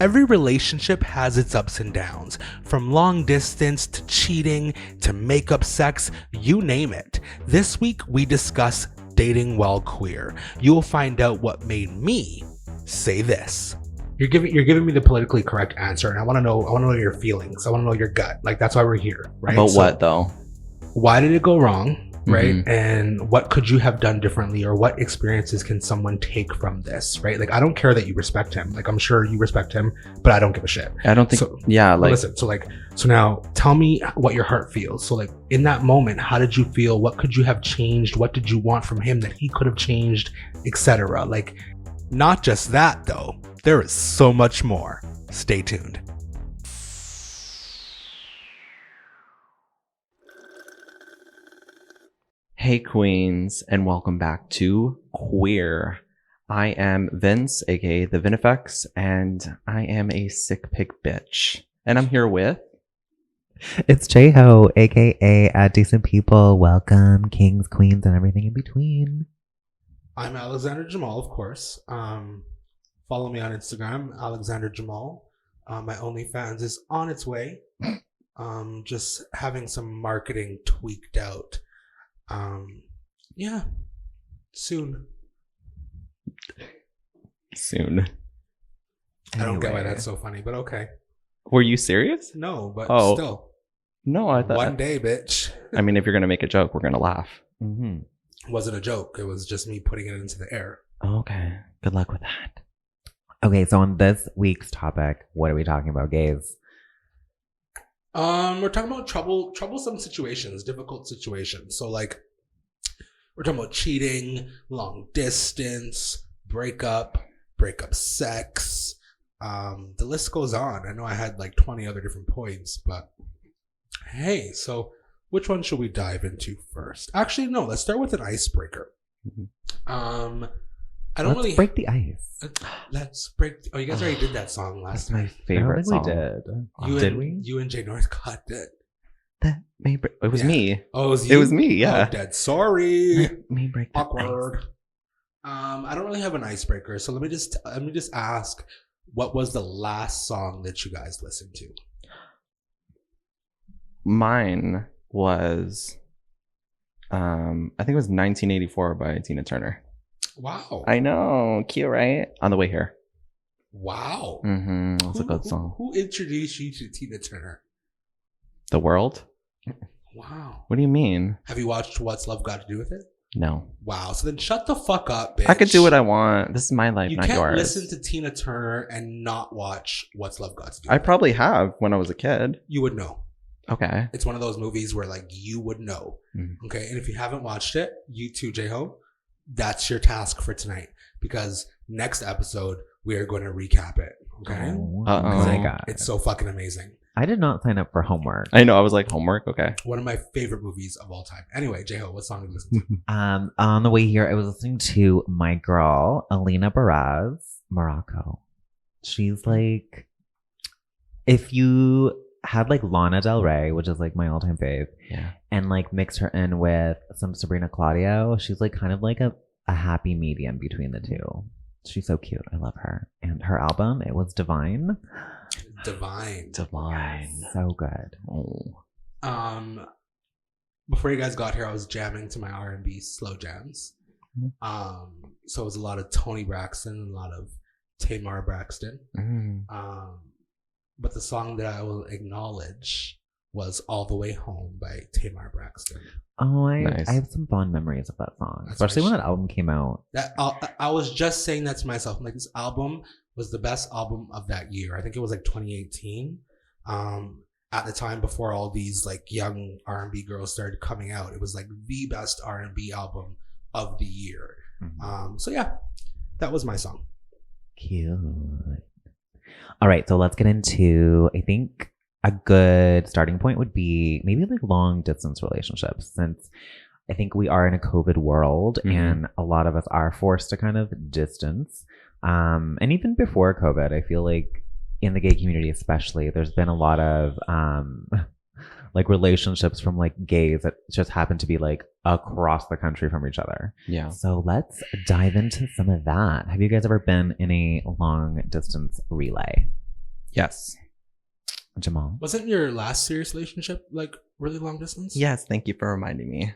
Every relationship has its ups and downs, from long distance to cheating to makeup sex, you name it. This week we discuss dating while queer. You will find out what made me say this. You're giving me the politically correct answer, and I want to know your feelings. I want to know your gut. Like, that's why we're here, right? About what though? Why did it go wrong? Right. Mhm. And what could you have done differently, or what experiences can someone take from this? Right. Like, I don't care that you respect him. Like, I'm sure you respect him, but I don't give a shit. I don't think. So, Yeah, like listen. So now tell me what your heart feels. So, like, in that moment, how did you feel? What could you have changed? What did you want from him that he could have changed, etc.? Like, not just that though. There is so much more. Stay tuned. Hey queens, and welcome back to Queer. I am Vince, aka the Vinifex, and I am a sick pig bitch. And I'm here with It's J-Ho, aka Decent People. Welcome, kings, queens, and everything in between. I'm Alexander Jamal, of course. Follow me on Instagram, Alexander Jamal. My OnlyFans is on its way. Just having some marketing tweaked out. Yeah, soon. I don't get why that's so funny, but okay. Were you serious? No, but Oh. still. No, I thought. One day, bitch. I mean, if you're gonna make a joke, we're gonna laugh. Mm-hmm. It wasn't a joke. It was just me putting it into the air. Okay. Good luck with that. Okay, so on this week's topic, what are we talking about, gays? We're talking about troublesome situations, difficult situations. So, like, we're talking about cheating, long distance, breakup sex. The list goes on. I know I had like 20 other different points, but hey, so which one should we dive into first? Actually, no, let's start with an icebreaker. I don't Let's really break the ice. Let's break. Oh, you guys already did that song last That's my night. favorite song. we did. You Did and, we? You and Jay Northcott did. That may break. It was Yeah. me. Oh, it was It you? was me. Yeah. Oh, dead sorry. Let me break the Awkward. ice. I don't really have an icebreaker, so let me just ask, what was the last song that you guys listened to? Mine was, I think it was 1984 by Tina Turner. Wow. I know, cute, right? On the way here. Wow. Mm-hmm. That's a good song. Who introduced you to Tina Turner? The world? Wow. What do you mean? Have you watched What's Love Got to Do with It? No. Wow. So then shut the fuck up, bitch. I could do what I want. This is my life, You not can't yours. listen to Tina Turner and not watch What's Love Got to Do I with It. probably have when I was a kid. You would know. Okay. It's one of those movies where, like, you would know. Mhm. Okay. And if you haven't watched it, you too, J-Ho, that's your task for tonight. Because next episode, we are going to recap it. Okay. Oh Uh-oh. my god. It's so fucking amazing. I did not sign up for homework. I know. I was like, homework? Okay. One of my favorite movies of all time. Anyway, J-Ho, what song did you listen to? On the way here, I was listening to my girl, Alina Baraz, Morocco. She's like, if you had like Lana Del Rey, which is like my all-time fave, Yeah. and like mix her in with some Sabrina Claudio, she's like kind of like a happy medium between the two. She's so cute. I love her. And her album, it was Divine. Divine. Divine. So good. Oh. Before you guys got here, I was jamming to my R&B slow jams. Mhm. So it was a lot of Toni Braxton, a lot of Tamar Braxton. Mm. But the song that I will acknowledge was All the Way Home by Tamar Braxton. Oh, Nice. I have some fond memories of that song, That's especially my when shit. that album came out. That I was just saying that to myself. I'm like, this album was the best album of that year. I think it was like 2018. At the time before all these like young R&B girls started coming out, it was like the best R&B album of the year. So yeah, that was my song. Cute. All right, so let's get into, I think a good starting point would be maybe like long distance relationships, since I think we are in a COVID world and a lot of us are forced to kind of distance. And even before COVID, I feel like in the gay community especially, there's been a lot of like relationships from like gays that just happen to be like across the country from each other. Yeah. So let's dive into some of that. Have you guys ever been in a long distance relay? Yes. Jamal. Wasn't your last serious relationship like really long distance? Yes. Thank you for reminding me.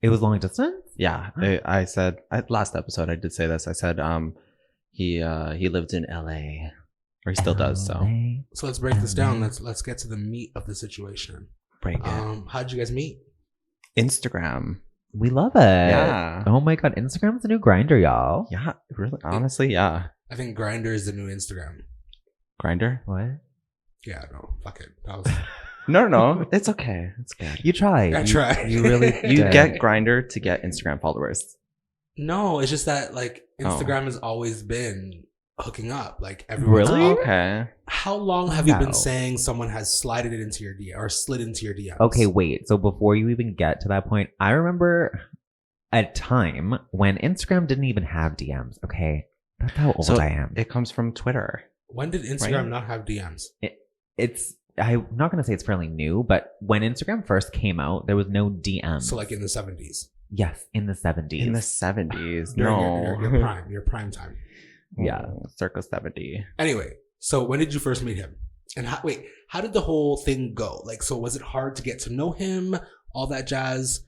It was long distance? Yeah. I said last episode I did say this. I said he lived in LA, or he still does. So LA. So let's break this down. Let's get to the meat of the situation. break it. How'd you guys meet? Instagram. We love it. Yeah. Oh my god, Instagram's the new grinder, y'all. Yeah. Really. Honestly. Yeah. I think Grindr is the new Instagram. Grinder. What? Yeah, no, fuck it. That was No. It's okay. It's good. You tried. I tried. You really You did. get Grinder to get Instagram followers. no. It's just that like Oh. Instagram has always been hooking up. Like everyone. Really? Okay. How long have you No. been saying someone has slided it into your DM or slid into your DMs? Okay, wait. So before you even get to that point, I remember a time when Instagram didn't even have DMs. Okay, that's how old So I am. it comes from Twitter. When did Instagram Right? not have DMs? I'm not gonna say it's fairly new, but when Instagram first came out, there was no DMs. So like in the 70s. yes, in the 70s. In the 70s. During No. your prime time. Yeah. Circa 70. Anyway, so when did you first meet him? And how did the whole thing go? Like, so was it hard to get to know him, all that jazz,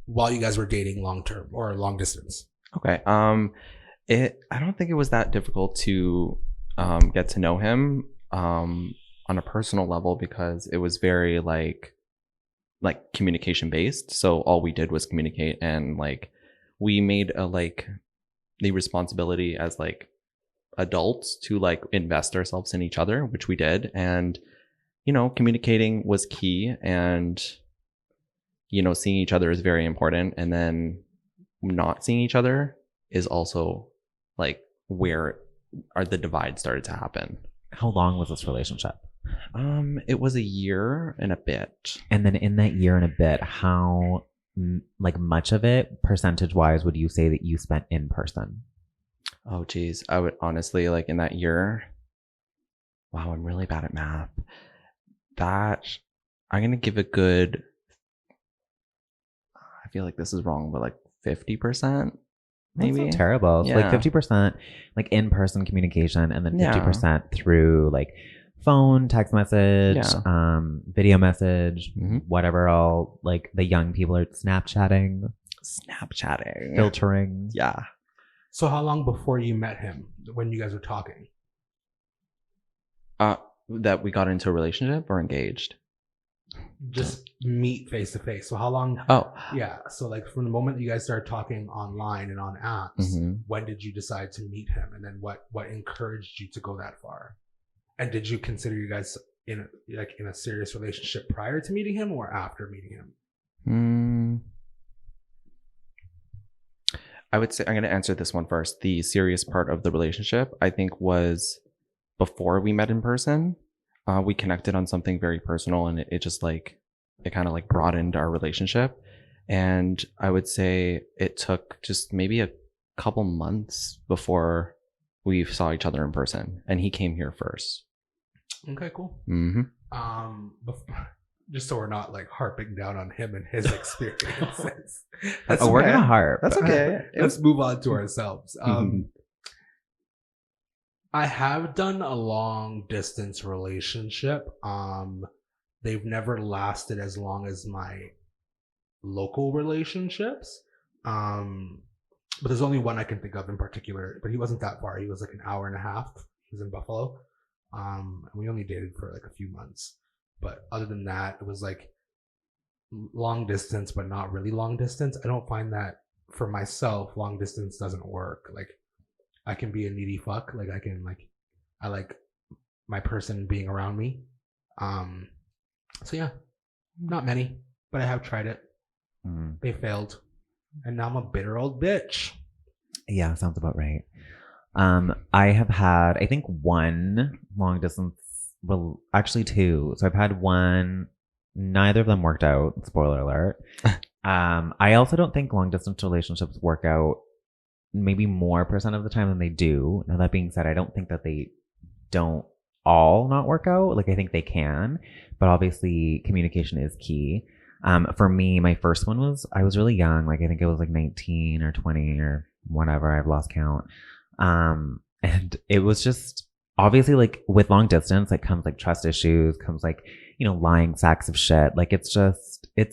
while you guys were dating long term or long distance? Okay. I don't think it was that difficult to get to know him on a personal level, because it was very like communication based. So all we did was communicate, and like we made the responsibility as like adults to like invest ourselves in each other, which we did. And communicating was key, and seeing each other is very important. And then not seeing each other is also like where the divide started to happen. How long was this relationship? It was a year and a bit. And then in that year and a bit, how like much of it, percentage wise, would you say that you spent in person? Oh geez, I would honestly, like, in that year, wow, I'm really bad at math. That I'm gonna give a good, I feel like this is wrong, but like 50%, That's maybe. not terrible. So like Yeah. 50% like in-person communication, and then Yeah. 50% through like phone, text message, Yeah. video message, Mhm. whatever all like the young people are Snapchatting, Snapchatting. filtering. Yeah. So how long before you met him when you guys were talking? That we got into a relationship or engaged? Just meet face to face. So how long? Oh. Yeah. So like from the moment you guys started talking online and on apps, Mhm. when did you decide to meet him? And then what encouraged you to go that far? And did you consider you guys in a serious relationship prior to meeting him or after meeting him? I would say I'm going to answer this one first. The serious part of the relationship, I think, was before we met in person. We connected on something very personal, and it just like, it kind of like broadened our relationship. And I would say it took just maybe a couple months before we saw each other in person, and he came here first. Okay, cool. Mm-hmm. Just so we're not like harping down on him and his experiences. We're gonna harp. That's okay. Let's move on to ourselves. Mhm. I have done a long distance relationship. They've never lasted as long as my local relationships. But there's only one I can think of in particular, but he wasn't that far. He was like an hour and a half. He was in Buffalo. And we only dated for like a few months. But other than that, it was like long distance, but not really long distance. I don't find that for myself, long distance doesn't work. Like I can be a needy fuck. Like I like my person being around me. So yeah, not many, but I have tried it. Mm. They failed. And now I'm a bitter old bitch. Yeah, sounds about right. I have had, I think, one long distance. Well, actually, two. So I've had one. Neither of them worked out. Spoiler alert. I also don't think long distance relationships work out maybe more percent of the time than they do. Now, that being said, I don't think that they don't all not work out. Like, I think they can, but obviously communication is key. For me, my first one was, I was really young. Like, I think it was like 19 or 20 or whatever. I've lost count. And it was just obviously like with long distance, like comes like trust issues, comes like, lying sacks of shit. Like it's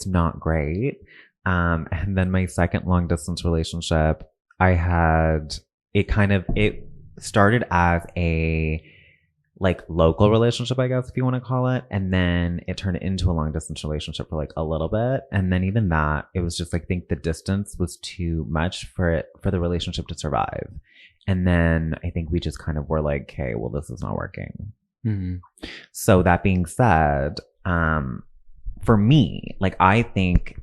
not great. And then my second long distance relationship, it started as a like local relationship, I guess, if you want to call it. And then it turned into a long distance relationship for like a little bit. And then even that, it was just like, I think the distance was too much for the relationship to survive. And then I think we just kind of were like, okay, well, this is not working. Mm-hmm. So that being said, for me, like, I think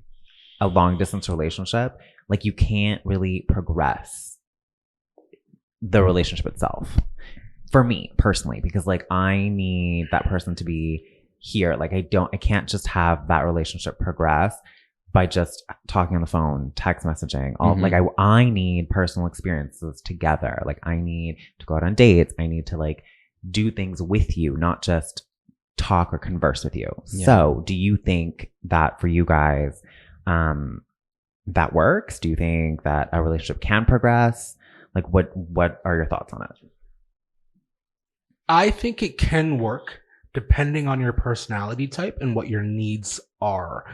a long distance relationship, like, you can't really progress the relationship itself. For me personally, because like I need that person to be here. Like I can't just have that relationship progress by just talking on the phone, text messaging. Like I need personal experiences together. Like I need to go out on dates. I need to like do things with you, not just talk or converse with you. Yeah. So do you think that for you guys, that works? Do you think that a relationship can progress? Like what are your thoughts on it? I think it can work depending on your personality type and what your needs are.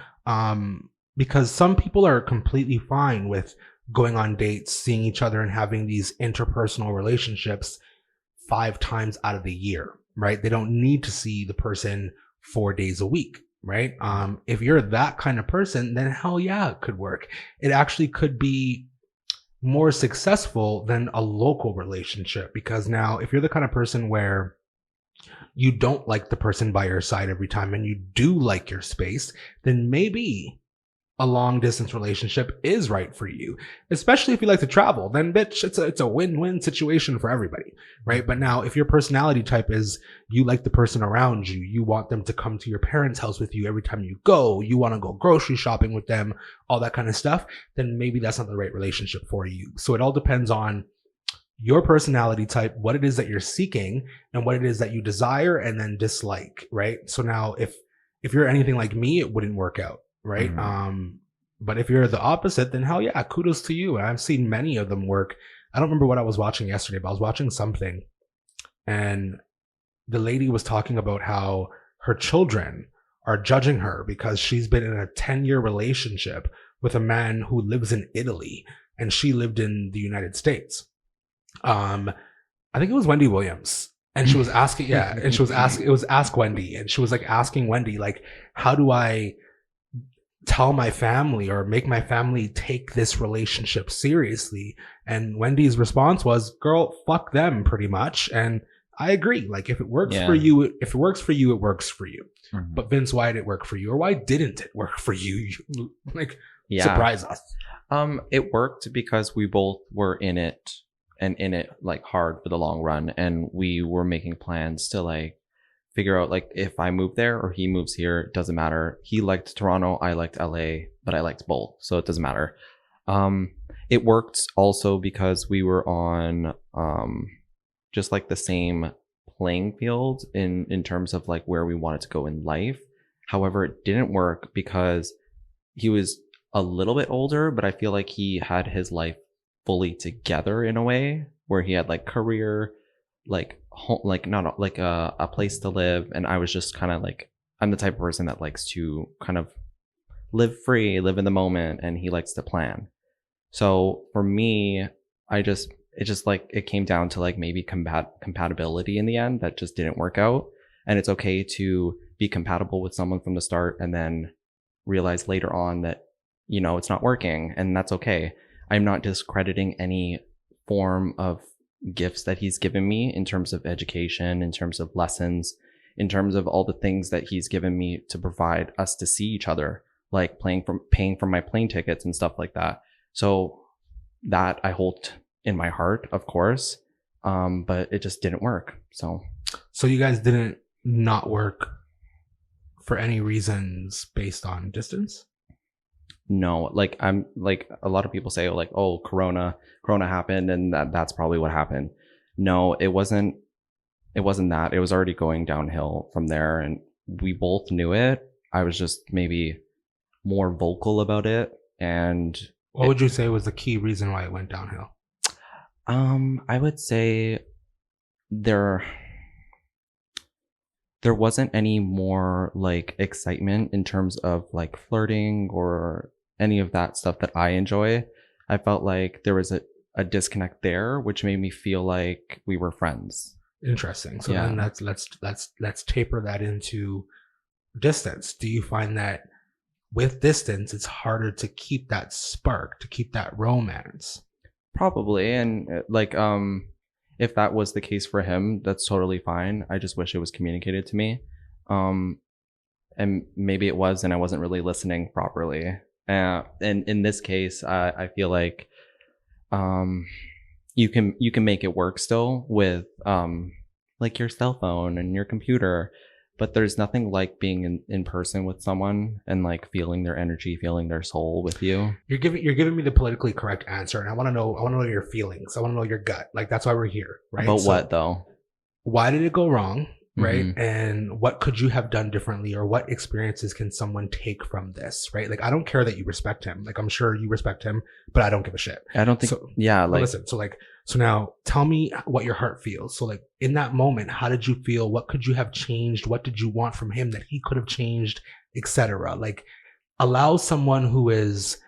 Because some people are completely fine with going on dates, seeing each other, and having these interpersonal relationships 5 times out of the year, right? They don't need to see the person 4 days a week, right? If you're that kind of person, then hell yeah, it could work. It actually could be more successful than a local relationship, because now if you're the kind of person where you don't like the person by your side every time and you do like your space, then maybe a long distance relationship is right for you, especially if you like to travel. Then bitch, it's a win-win situation for everybody, right? But now if your personality type is you like the person around you, you want them to come to your parents' house with you every time you go, you want to go grocery shopping with them, all that kind of stuff, then maybe that's not the right relationship for you. So it all depends on your personality type, what it is that you're seeking, and what it is that you desire and then dislike, right? So now if you're anything like me, it wouldn't work out, right? But if you're the opposite, then hell yeah, kudos to you. And I've seen many of them work. I don't remember what I was watching yesterday, but I was watching something, and the lady was talking about how her children are judging her because she's been in a 10-year relationship with a man who lives in Italy and she lived in the United States. I think it was Wendy Williams, and she was asking, it was Ask Wendy, and she was like asking Wendy, like, how do I tell my family or make my family take this relationship seriously? And Wendy's response was, girl, fuck them, pretty much. And I agree. Like, if it works for you, it works for you. Mm-hmm. But Vince, why did it work for you? Or why didn't it work for you? Surprise us. It worked because we both were in it like hard for the long run, and we were making plans to like figure out like if I move there or he moves here, it doesn't matter. He liked Toronto, I liked LA, but I liked both, so it doesn't matter. It worked also because we were on just like the same playing field in terms of like where we wanted to go in life. However, it didn't work because he was a little bit older, but I feel like he had his life fully together in a way where he had like career, like home, like not like a place to live, and I was just kind of like, I'm the type of person that likes to kind of live free, live in the moment, and he likes to plan. So for me, it came down to like maybe compatibility in the end that just didn't work out. And it's okay to be compatible with someone from the start and then realize later on that, it's not working, and that's okay. I'm not discrediting any form of gifts that he's given me in terms of education, in terms of lessons, in terms of all the things that he's given me to provide us to see each other, like paying for my plane tickets and stuff like that. So that I hold in my heart, of course, but it just didn't work. So you guys didn't not work for any reasons based on distance? No, like I'm like a lot of people say, like, oh, Corona happened and that's probably what happened. No, it wasn't that. It was already going downhill from there, and we both knew it. I was just maybe more vocal about it. And what would you say was the key reason why it went downhill? I would say there wasn't any more like excitement in terms of like flirting or any of that stuff that I enjoy. I felt like there was a disconnect there, which made me feel like we were friends. Interesting. So Yeah. then let's taper that into distance. Do you find that with distance it's harder to keep that spark, to keep that romance? Probably. And like, if that was the case for him, that's totally fine. I just wish it was communicated to me. And maybe it was, and I wasn't really listening properly. And in this case, I feel like, you can make it work still with, like your cell phone and your computer, but there's nothing like being in person with someone and like feeling their energy, feeling their soul with you. You're giving me the politically correct answer, and I want to know your feelings. I want to know your gut. Like, that's why we're here, right? About So what though? why did it go wrong, right? Mhm. And what could you have done differently, or what experiences can someone take from this, right? Like, I don't care that you respect him. Like, I'm sure you respect him, but I don't give a shit. I don't think. So- Yeah, But like listen, so now tell me what your heart feels. So like in that moment, how did you feel? What could you have changed? What did you want from him that he could have changed, etc.? Like, allow someone who is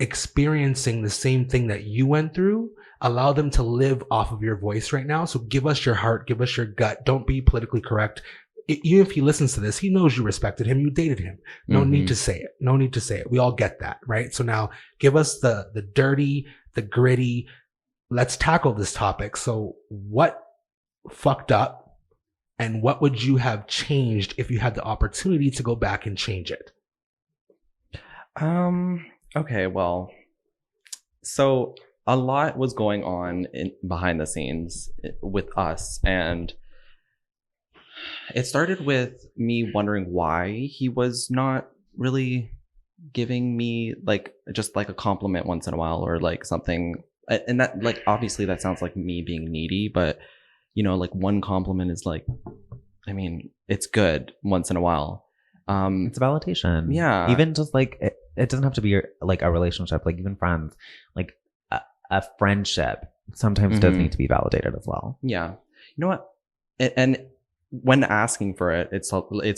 experiencing the same thing that you went through, allow them to live off of your voice right now. So give us your heart, give us your gut. Don't be politically correct. Even if he listens to this, he knows you respected him, you dated him. No need to say it. No need to say it. We all get that, right? So now give us the dirty, the gritty. Let's tackle this topic. So what fucked up, and what would you have changed if you had the opportunity to go back and change it? Okay, well, so a lot was going on behind the scenes with us, and it started with me wondering why he was not really giving me like just like a compliment once in a while, or like something. And that, like, obviously that sounds like me being needy, but you know, like one compliment is like, I mean, it's good once in a while. It's validation. Yeah. Even just like it doesn't have to be like a relationship. Like even friends, like a friendship sometimes does Mhm. need to be validated as well. Yeah. You know what? And when asking for it, it's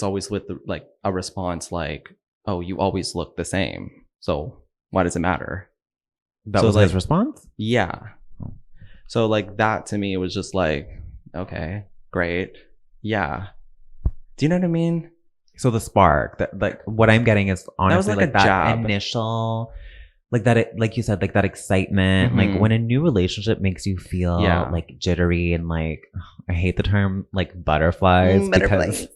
always with like a response like, "Oh, you always look the same. So why does it matter?" That So, was like- his response. Yeah. Oh. So like that to me, it was just like, okay, great. Yeah. Do you know what I mean? So the spark, that like what I'm getting is honestly like like a that jab. initial, like that, like you said, like that excitement, like Mhm. when a new relationship makes you feel Yeah. like jittery and like, I hate the term like butterflies, because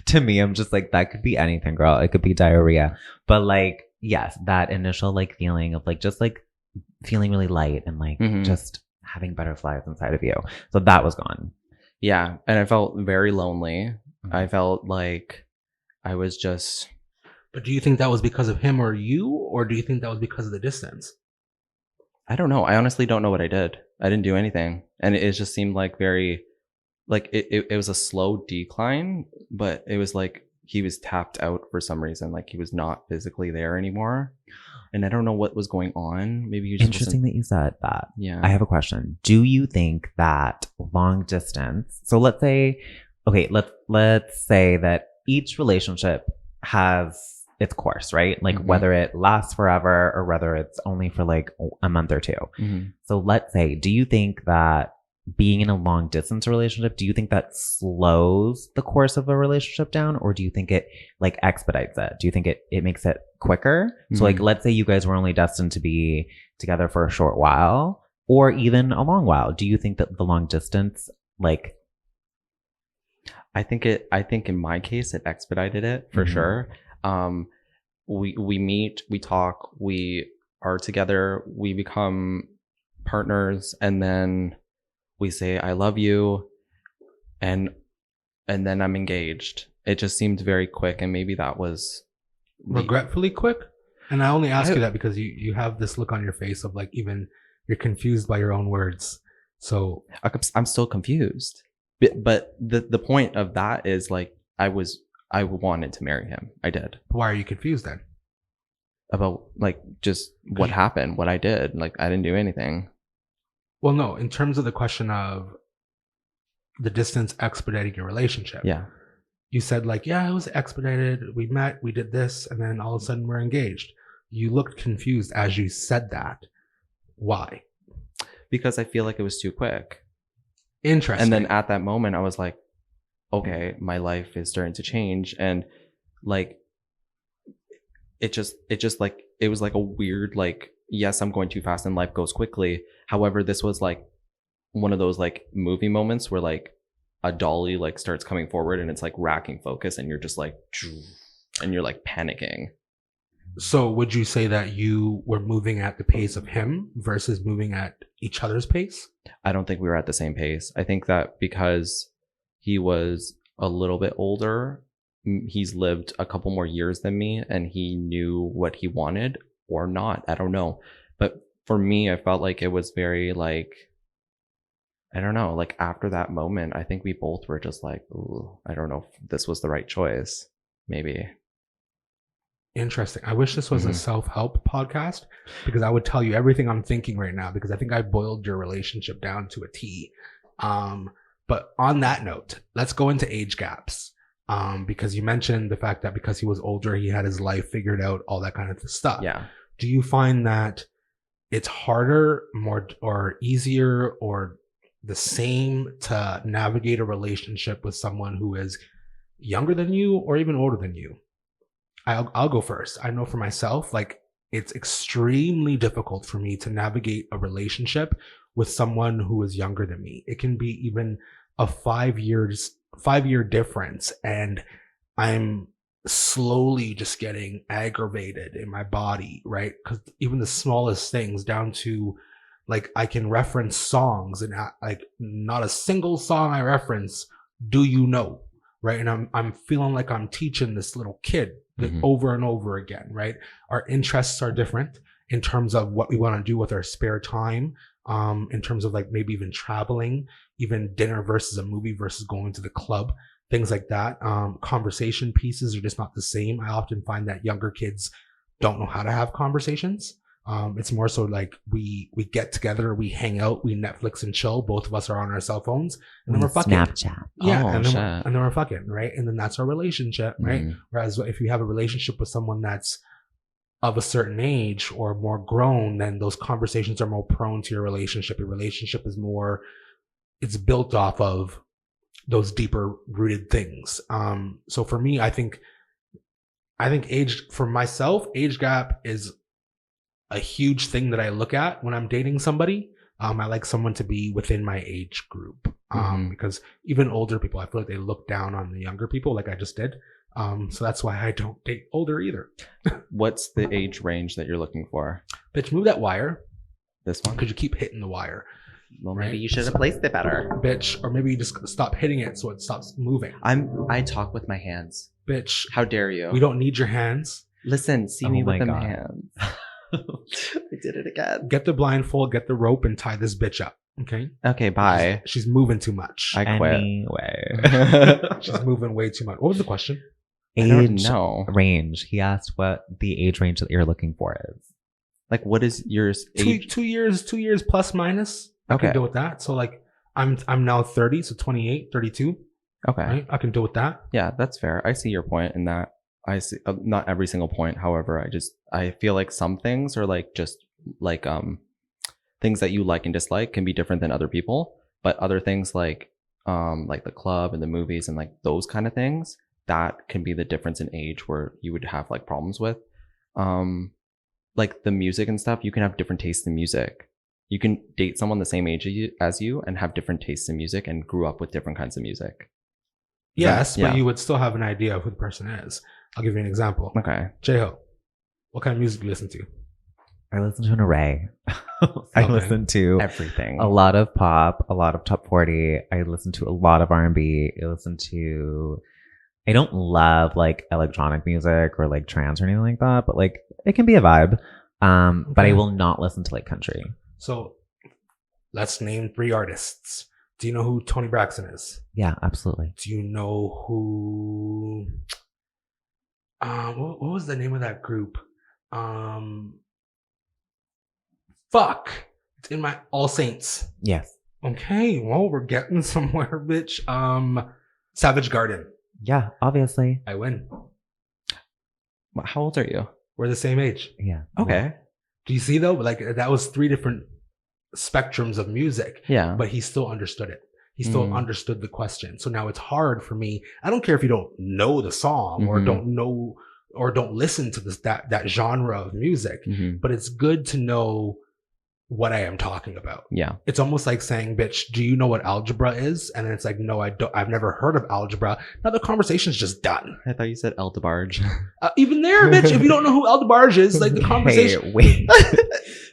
to me, I'm just like, that could be anything, girl. It could be diarrhea, but like, yes, that initial like feeling of like just like feeling really light and like Mhm. just having butterflies inside of you. So that was gone. Yeah. And I felt very lonely. I felt like I was just, But do you think that was because of him or you, or do you think that was because of the distance? I don't know. I honestly don't know what I did. I didn't do anything. And it just seemed like very, like it was a slow decline, but it was like he was tapped out for some reason. Like he was not physically there anymore. And I don't know what was going on. Maybe he just Interesting that you said that. Yeah. I have a question. Do you think that long distance, so let's say, okay, let's say that each relationship has its course, right? Like Mhm. whether it lasts forever or whether it's only for like a month or two. Mhm. So let's say, do you think that being in a long distance relationship, do you think that slows the course of a relationship down, or do you think it like expedites it? Do you think it makes it quicker? So like, Mhm. let's say you guys were only destined to be together for a short while or even a long while. Do you think that the long distance, like, I think in my case it expedited it for Mhm. sure. We meet, we talk, we are together, we become partners, and then we say I love you, and then I'm engaged. It just seemed very quick, and maybe that was Regretfully quick? And I only ask I- you that because you have this look on your face of like, even you're confused by your own words. So I'm still confused. But the point of that is like I wanted to marry him. I did. why are you confused then? About like just what happened, what I did. Like I didn't do anything. Well, no, in terms of the question of the distance expediting your relationship. Yeah. you said like, yeah, it was expedited. We met, we did this, and then all of a sudden we're engaged. You looked confused as you said that. Why? Because I feel like it was too quick. Interesting. And then at that moment, I was like, okay, my life is starting to change. And like, it just like, it was like a weird, like, yes, I'm going too fast and life goes quickly. However, this was like one of those like movie moments where like a dolly like starts coming forward and it's like racking focus and you're just like, and you're like panicking. So would you say that you were moving at the pace of him versus moving at each other's pace? I don't think we were at the same pace. I think that because he was a little bit older, he's lived a couple more years than me and he knew what he wanted or not. I don't know. But for me, I felt like it was very like, I don't know, like after that moment, I think we both were just like, ooh, I don't know if this was the right choice. Maybe. Interesting. I wish this was a self-help podcast because I would tell you everything I'm thinking right now because I think I boiled your relationship down to a T. But on that note, let's go into age gaps. Because you mentioned the fact that because he was older, he had his life figured out, all that kind of stuff. Yeah. Do you find that it's harder, more, or easier, or the same to navigate a relationship with someone who is younger than you or even older than you? I'll go first. I know for myself, like it's extremely difficult for me to navigate a relationship with someone who is younger than me. It can be even a 5 year difference, and I'm slowly just getting aggravated in my body, right? Because even the smallest things, down to like I can reference songs and like not a single song I reference, do you know, right? And I'm feeling like I'm teaching this little kid over and over again, right? Our interests are different in terms of what we want to do with our spare time, in terms of like maybe even traveling, even dinner versus a movie versus going to the club, things like that. Conversation pieces are just not the same. I often find that younger kids don't know how to have conversations. It's more so like we get together, we hang out, we Netflix and chill. Both of us are on our cell phones, and then we're fucking. Snapchat. Yeah, Oh, and then we're fucking, right? And then that's our relationship, right? Whereas if you have a relationship with someone that's of a certain age or more grown, then those conversations are more prone to your relationship. Your relationship is more, it's built off of those deeper rooted things. So for me, I think for myself, age gap is a huge thing that I look at when I'm dating somebody. I like someone to be within my age group. Because even older people, I feel like they look down on the younger people like I just did. So that's why I don't date older either. What's the age range that you're looking for? Bitch, move that wire. This one? Because you keep hitting the wire. Well, right? maybe you should have placed it better. Bitch, or maybe you just stop hitting it so it stops moving. I talk with my hands. Bitch, How dare you? we don't need your hands. Listen, see Oh me my with them God. hands. I did it again. Get the blindfold, get the rope, and tie this bitch up. Okay? Okay, bye. She's moving too much. I quit. Anyway. She's moving way too much. What was the question? I don't Age know. range. He asked what the age range that you're looking for is. Like, what is your age? 2 years plus minus. I Okay. can deal with that. So like I'm now 30, so 28, 32. Okay. Right? I can deal with that. Yeah, that's fair. I see your point in that. I see not every single point. However, I feel like some things are like just like things that you like and dislike can be different than other people, but other things like the club and the movies and like those kind of things, that can be the difference in age where you would have like problems with. Like the music and stuff, you can have different tastes in music. You can date someone the same age as you and have different tastes in music and grew up with different kinds of music. Yes, Yeah. but you would still have an idea of who the person is. I'll give you an example. Okay. J-Ho, what kind of music do you listen to? I listen to an array. I Okay. listen to Everything. a lot of pop, a lot of top 40. I listen to a lot of R&B. I don't love like electronic music or like trance or anything like that, but like it can be a vibe. But I Okay. will not listen to like country. So let's name 3 artists. Do you know who Tony Braxton is? Yeah, absolutely. Do you know who what was the name of that group? Fuck. It's in my All Saints. Yes. Okay, well, we're getting somewhere, bitch. Savage Garden. Yeah, obviously. I win. How old are you? We're the same age. Yeah. Okay. Do you see though? Like that was 3 different spectrums of music, Yeah. but he still understood it. He still understood the question. So now it's hard for me. I don't care if you don't know the song or don't know or don't listen to that genre of music, but it's good to know what I am talking about. Yeah. It's almost like saying, bitch, do you know what algebra is? And then it's like, no, I don't. I've never heard of algebra. Now the conversation's just done. I thought you said El DeBarge. Even there, bitch, if you don't know who Aldebarge is, like the conversation. Hey, wait.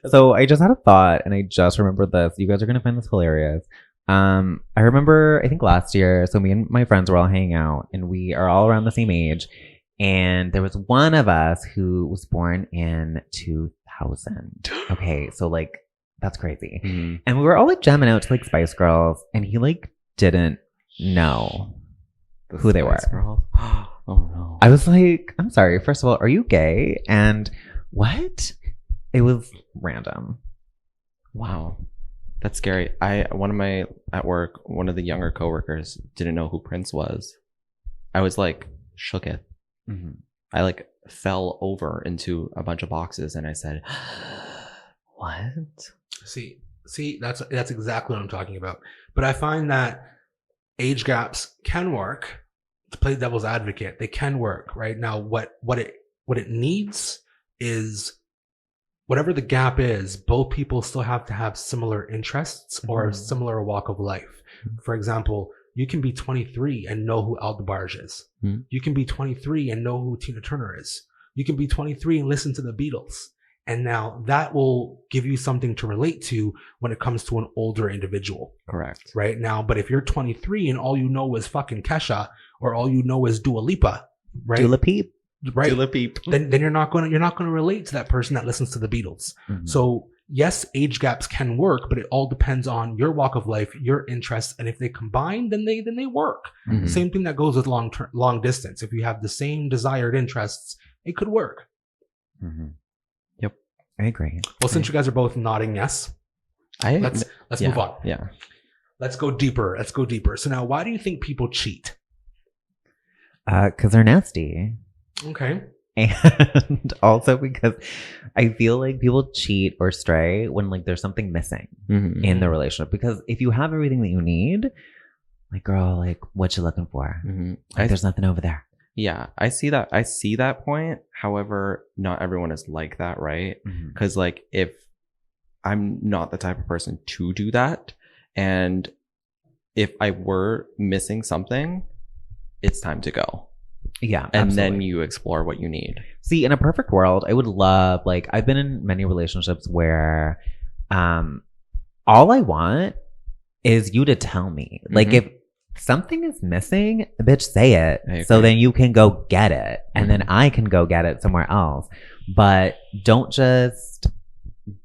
So I just had a thought and I just remembered this. You guys are going to find this hilarious. I remember, I think last year, so me and my friends were all hanging out and we are all around the same age. And there was one of us who was born in 2000. Okay. So like, that's crazy. And we were all like jamming out to like Spice Girls and he like didn't know who they were. Oh no. I was like, I'm sorry. First of all, are you gay? And what? It was random. Wow. That's scary. At work, one of the younger coworkers didn't know who Prince was. I was like shook it. I like fell over into a bunch of boxes and I said, what? See, that's exactly what I'm talking about. But I find that age gaps can work. To play devil's advocate, they can work. Right now, what it needs is whatever the gap is. Both people still have to have similar interests or a similar walk of life. For example, you can be 23 and know who Al DeBarge is. You can be 23 and know who Tina Turner is. You can be 23 and listen to the Beatles. And now that will give you something to relate to when it comes to an older individual. Correct. Right now, but if you're 23 and all you know is fucking Kesha or all you know is Dua Lipa, right? Dula Peep. Right. Dula Peep. Then you're not going to relate to that person that listens to the Beatles. So yes, age gaps can work, but it all depends on your walk of life, your interests, and if they combine, then they work. Same thing that goes with long distance. If you have the same desired interests, it could work. Yep. I agree. Well, since you guys are both nodding yes, let's move on. Yeah. Let's go deeper. So now, why do you think people cheat? Because they're nasty. Okay. And also because I feel like people cheat or stray when like there's something missing in the relationship. Because if you have everything that you need, like girl, like what you looking for? Like, there's nothing over there. Yeah, I see that point. However, not everyone is like that, right? Because like if I'm not the type of person to do that, and if I were missing something, it's time to go. Yeah. And absolutely. then you explore what you need. See, in a perfect world, I would love, like, I've been in many relationships where all I want is you to tell me. Like, if something is missing, bitch, say it. So then you can go get it. And then I can go get it somewhere else. But don't just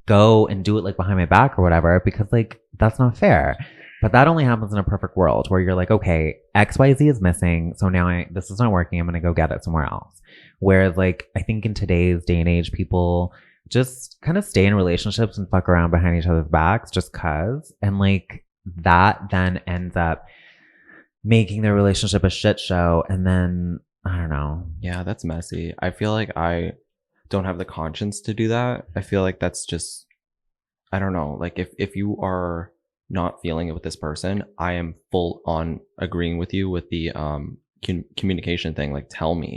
go and do it, like, behind my back or whatever, because, like, that's not fair. But that only happens in a perfect world where you're like, okay, XYZ is missing. So now this is not working. I'm going to go get it somewhere else. Whereas like, I think in today's day and age, people just kind of stay in relationships and fuck around behind each other's backs just cause. And like that then ends up making their relationship a shit show. And then I don't know. Yeah, that's messy. I feel like I don't have the conscience to do that. I feel like that's just, I don't know. Like if you are not feeling it with this person, I am full on agreeing with you with the communication thing. Like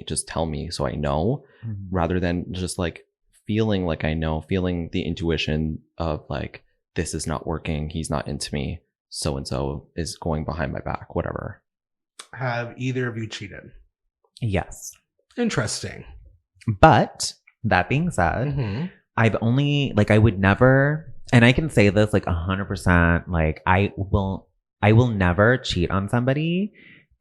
just tell me so I know, rather than just like feeling like I know, feeling the intuition of like, this is not working, he's not into me, so and so is going behind my back, whatever. Have either of you cheated? Yes. Interesting. But that being said, I've only, like, I would never, and I can say this like 100%, like I will never cheat on somebody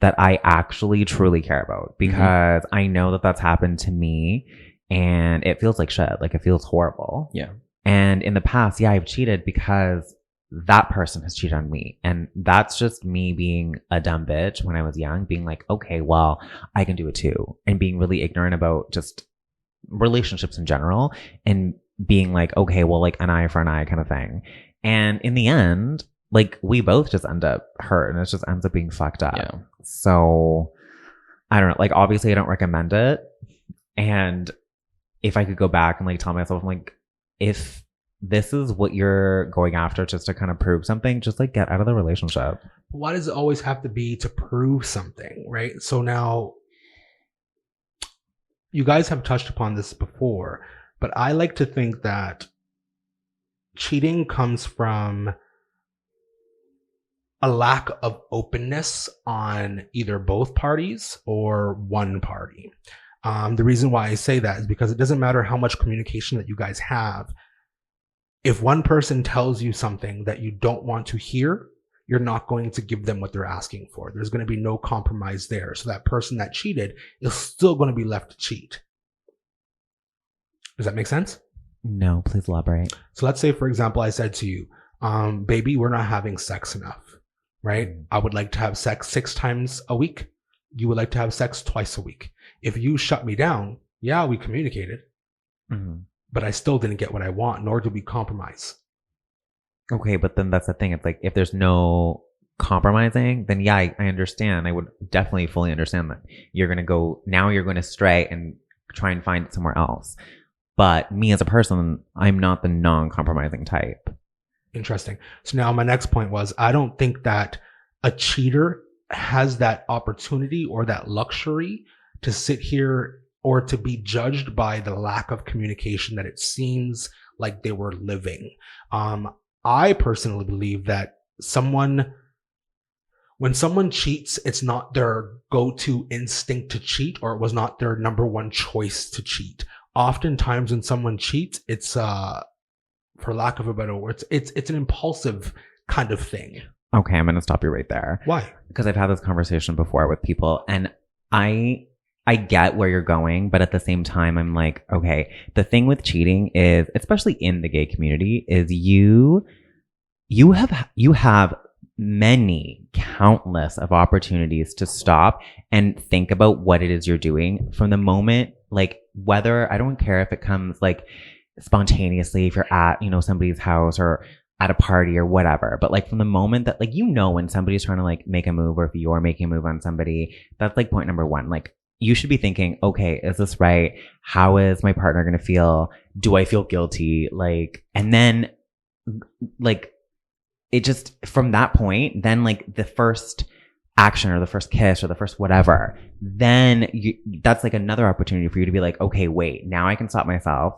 that I actually truly care about, because I know that that's happened to me and it feels like shit. Like it feels horrible. Yeah. And in the past, yeah, I've cheated because that person has cheated on me. And that's just me being a dumb bitch when I was young, being like, okay, well, I can do it too. And being really ignorant about just relationships in general and being like, okay, well, like an eye for an eye kind of thing. And in the end, like we both just end up hurt and it just ends up being fucked up. Yeah. So I don't know. Like, obviously, I don't recommend it. And if I could go back and like tell myself, I'm like, if this is what you're going after just to kind of prove something, just like get out of the relationship. Why does it always have to be to prove something, right? So now, you guys have touched upon this before, but I like to think that cheating comes from a lack of openness on either both parties or one party. The reason why I say that is because it doesn't matter how much communication that you guys have. If one person tells you something that you don't want to hear, you're not going to give them what they're asking for. There's going to be no compromise there. So that person that cheated is still going to be left to cheat. Does that make sense? No, please elaborate. So let's say, for example, I said to you, baby, we're not having sex enough, right? I would like to have sex 6 times a week. You would like to have sex twice a week. If you shut me down, yeah, we communicated, but I still didn't get what I want, nor did we compromise. Okay, but then that's the thing. It's like, if there's no compromising, then yeah, I understand. I would definitely fully understand that you're going to stray and try and find it somewhere else. But me as a person, I'm not the non-compromising type. Interesting. So now my next point was, I don't think that a cheater has that opportunity or that luxury to sit here or to be judged by the lack of communication that it seems like they were living. I personally believe that when someone cheats, it's not their go-to instinct to cheat, or it was not their number one choice to cheat. Oftentimes when someone cheats, it's for lack of a better word, it's an impulsive kind of thing. Okay, I'm going to stop you right there. Why? Because I've had this conversation before with people, and I get where you're going, but at the same time, I'm like, okay, the thing with cheating is, especially in the gay community, is you have many, countless of opportunities to stop and think about what it is you're doing from the moment, like, whether, I don't care if it comes like spontaneously, if you're at, somebody's house or at a party or whatever, but like from the moment that, like, when somebody's trying to like make a move, or if you're making a move on somebody, that's like point number one. Like, you should be thinking, okay, is this right? How is my partner going to feel? Do I feel guilty? Like, and then like, it just, from that point, then like the first action or the first kiss or the first whatever, then that's like another opportunity for you to be like, okay, wait, now I can stop myself.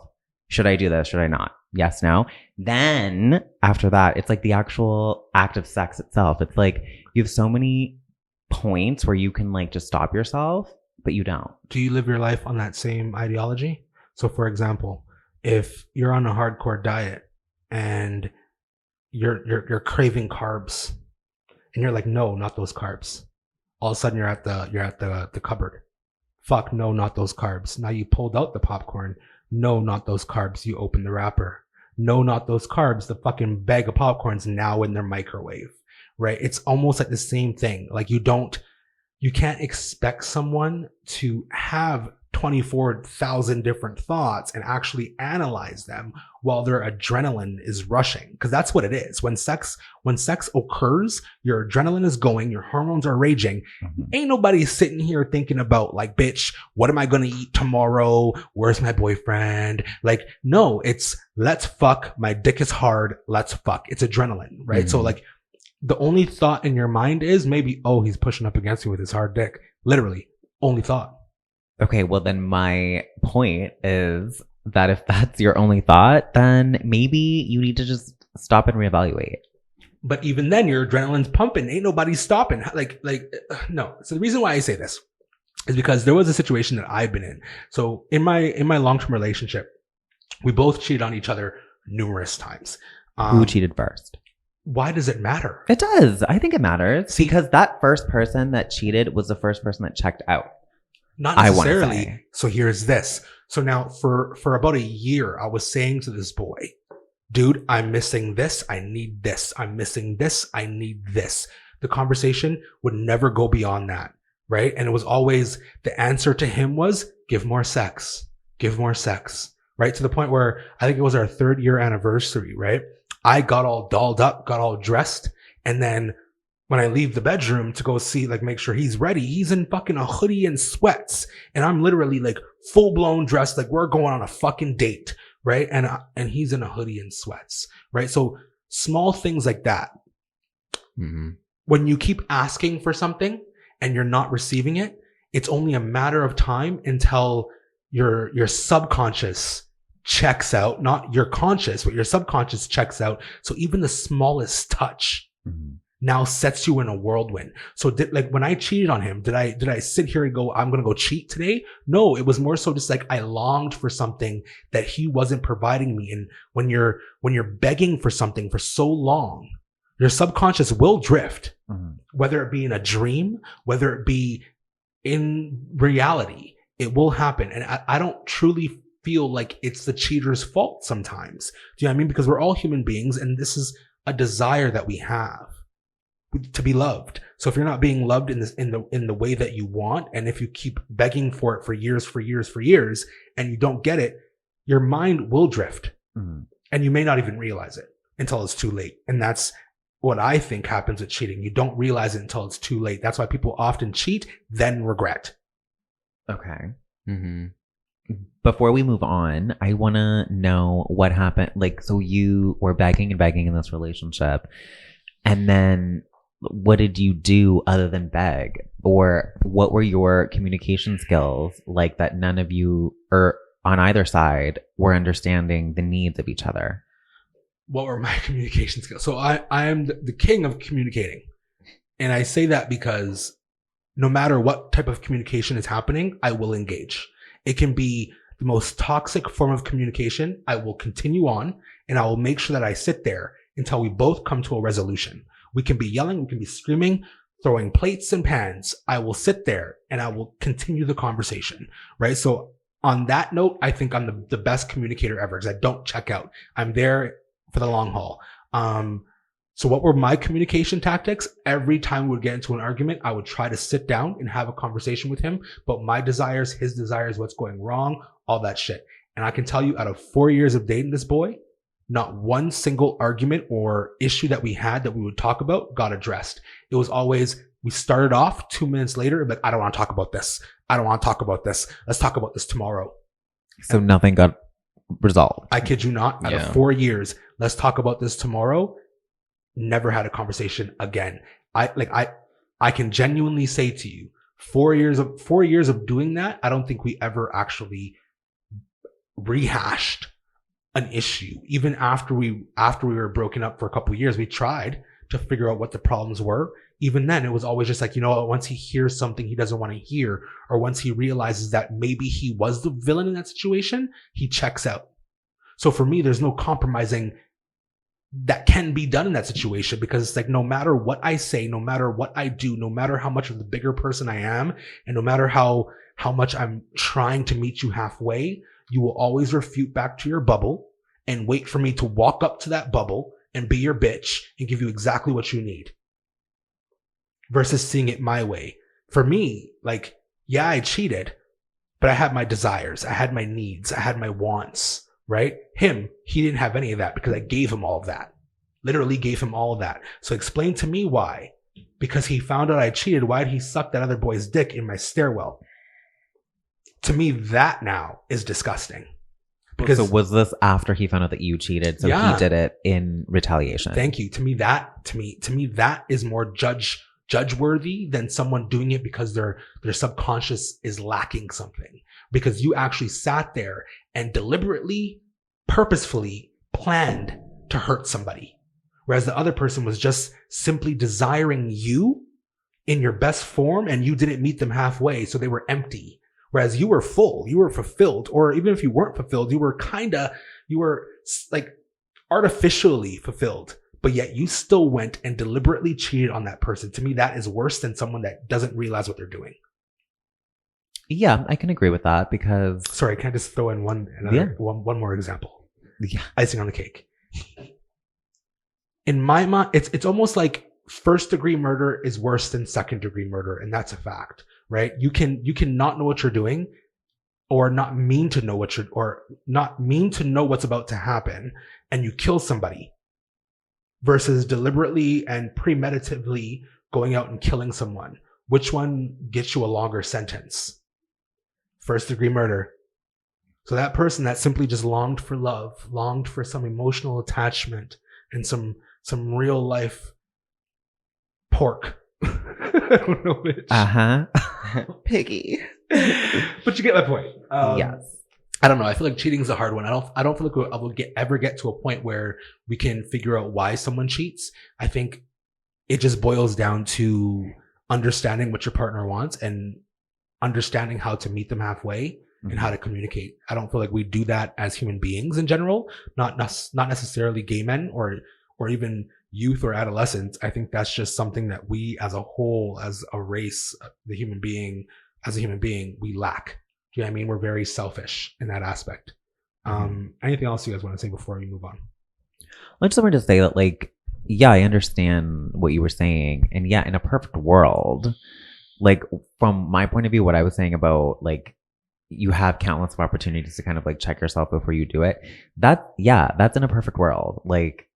Should I do this? Should I not? Yes, no. Then after that, it's like the actual act of sex itself. It's like you have so many points where you can like just stop yourself, but you don't. Do you live your life on that same ideology? So for example, if you're on a hardcore diet and you're craving carbs and you're like, no, not those carbs. All of a sudden you're at the cupboard. Fuck, no, not those carbs. Now you pulled out the popcorn. No, not those carbs. You open the wrapper. No, not those carbs. The fucking bag of popcorn's now in their microwave, right? It's almost like the same thing. Like, you can't expect someone to have 24,000 different thoughts and actually analyze them while their adrenaline is rushing. Because that's what it is. When sex occurs, your adrenaline is going, your hormones are raging. Ain't nobody sitting here thinking about like, bitch, what am I going to eat tomorrow? Where's my boyfriend? Like, no, it's let's fuck. My dick is hard. Let's fuck. It's adrenaline, right? So like, the only thought in your mind is maybe, oh, he's pushing up against me with his hard dick. Literally, only thought. Okay, well then my point is that if that's your only thought, then maybe you need to just stop and reevaluate. But even then, your adrenaline's pumping. Ain't nobody stopping. No. So the reason why I say this is because there was a situation that I've been in. So in my long-term relationship, we both cheated on each other numerous times. Who cheated first? Why does it matter? It does. I think it matters because that first person that cheated was the first person that checked out. Not necessarily. So here's this. So now for about a year, I was saying to this boy, dude, I'm missing this. I need this. I'm missing this. I need this. The conversation would never go beyond that. Right. And it was always, the answer to him was, give more sex, give more sex. Right. To the point where I think it was our 3rd year anniversary. Right. I got all dolled up, got all dressed. And then when I leave the bedroom to go see, like, make sure he's ready, he's in fucking a hoodie and sweats. And I'm literally like full blown dressed, like we're going on a fucking date, right? And he's in a hoodie and sweats, right? So small things like that. Mm-hmm. When you keep asking for something and you're not receiving it, it's only a matter of time until your subconscious checks out, not your conscious, but your subconscious checks out. So even the smallest touch now sets you in a whirlwind. So like when I cheated on him, did I sit here and go, I'm going to go cheat today? No, it was more so just like I longed for something that he wasn't providing me. And when you're begging for something for so long, your subconscious will drift, whether it be in a dream, whether it be in reality, it will happen. And I don't truly feel like it's the cheater's fault sometimes. Do you know what I mean? Because we're all human beings and this is a desire that we have to be loved. So if you're not being loved in the way that you want, and if you keep begging for it for years, and you don't get it, your mind will drift, and you may not even realize it until it's too late. And that's what I think happens with cheating. You don't realize it until it's too late. That's why people often cheat, then regret. Okay. Mm-hmm. Before we move on, I want to know what happened. Like, so you were begging and begging in this relationship, and then what did you do other than beg? Or what were your communication skills like that none of you, or on either side, were understanding the needs of each other? What were my communication skills? So I am the king of communicating. And I say that because no matter what type of communication is happening, I will engage. It can be the most toxic form of communication. I will continue on and I will make sure that I sit there until we both come to a resolution. We can be yelling, we can be screaming, throwing plates and pans. I will sit there and I will continue the conversation, right? So on that note, I think I'm the best communicator ever because I don't check out. I'm there for the long haul. So what were my communication tactics? Every time we would get into an argument, I would try to sit down and have a conversation with him about my desires, his desires, what's going wrong, all that shit. And I can tell you out of 4 years of dating this boy, not one single argument or issue that we had that we would talk about got addressed. It was always, we started off 2 minutes later, like, I don't want to talk about this. I don't want to talk about this. Let's talk about this tomorrow. So nothing got resolved. I kid you not. Out of 4 years, let's talk about this tomorrow. Never had a conversation again. I can genuinely say to you, 4 years of doing that, I don't think we ever actually rehashed an issue. Even after we were broken up for a couple of years, we tried to figure out what the problems were. Even then, it was always just like, you know, once he hears something he doesn't want to hear, or once he realizes that maybe he was the villain in that situation, he checks out. So for me, there's no compromising that can be done in that situation, because it's like, no matter what I say, no matter what I do, no matter how much of the bigger person I am, and no matter how much I'm trying to meet you halfway, you will always refute back to your bubble and wait for me to walk up to that bubble and be your bitch and give you exactly what you need, versus seeing it my way. For me, like, yeah, I cheated, but I had my desires. I had my needs. I had my wants, right? He didn't have any of that because I gave him all of that. Literally gave him all of that. So explain to me why. Because he found out I cheated, why did he suck that other boy's dick in my stairwell? To me, that now is disgusting. Because so was this after he found out that you cheated? So Yeah. he did it in retaliation. Thank you. To me, that is more judge worthy than someone doing it because their subconscious is lacking something. Because you actually sat there and deliberately, purposefully planned to hurt somebody. Whereas the other person was just simply desiring you in your best form, and you didn't meet them halfway, so they were empty. Whereas you were full, you were fulfilled, or even if you weren't fulfilled, you were like artificially fulfilled, but yet you still went and deliberately cheated on that person. To me, that is worse than someone that doesn't realize what they're doing. Yeah, I can agree with that because Sorry, can I just throw in one more example? yeah, Icing on the cake. In my mind, it's almost like first degree murder is worse than second degree murder, and that's a fact, right? You can not know what you're doing, or not mean to know what's about to happen, and you kill somebody, versus deliberately and premeditatively going out and killing someone, which one gets you a longer sentence? First degree murder. So that person that simply just longed for love, longed for some emotional attachment and some real life pork. I don't know which. Piggy. But you get my point. Yes. I don't know. I feel like cheating is a hard one. I don't feel like I will ever get to a point where we can figure out why someone cheats. I think it just boils down to understanding what your partner wants and understanding how to meet them halfway and how to communicate. I don't feel like we do that as human beings in general, not necessarily gay men or even youth or adolescents. I think that's just something that we as a whole, as a race, as a human being, we lack. Do you know what I mean? We're very selfish in that aspect. Anything else you guys want to say before we move on? I just wanted to say that, like, yeah, I understand what you were saying. And yeah, in a perfect world, like, from my point of view, what I was saying about, like, you have countless of opportunities to kind of like check yourself before you do it. That's in a perfect world. Like,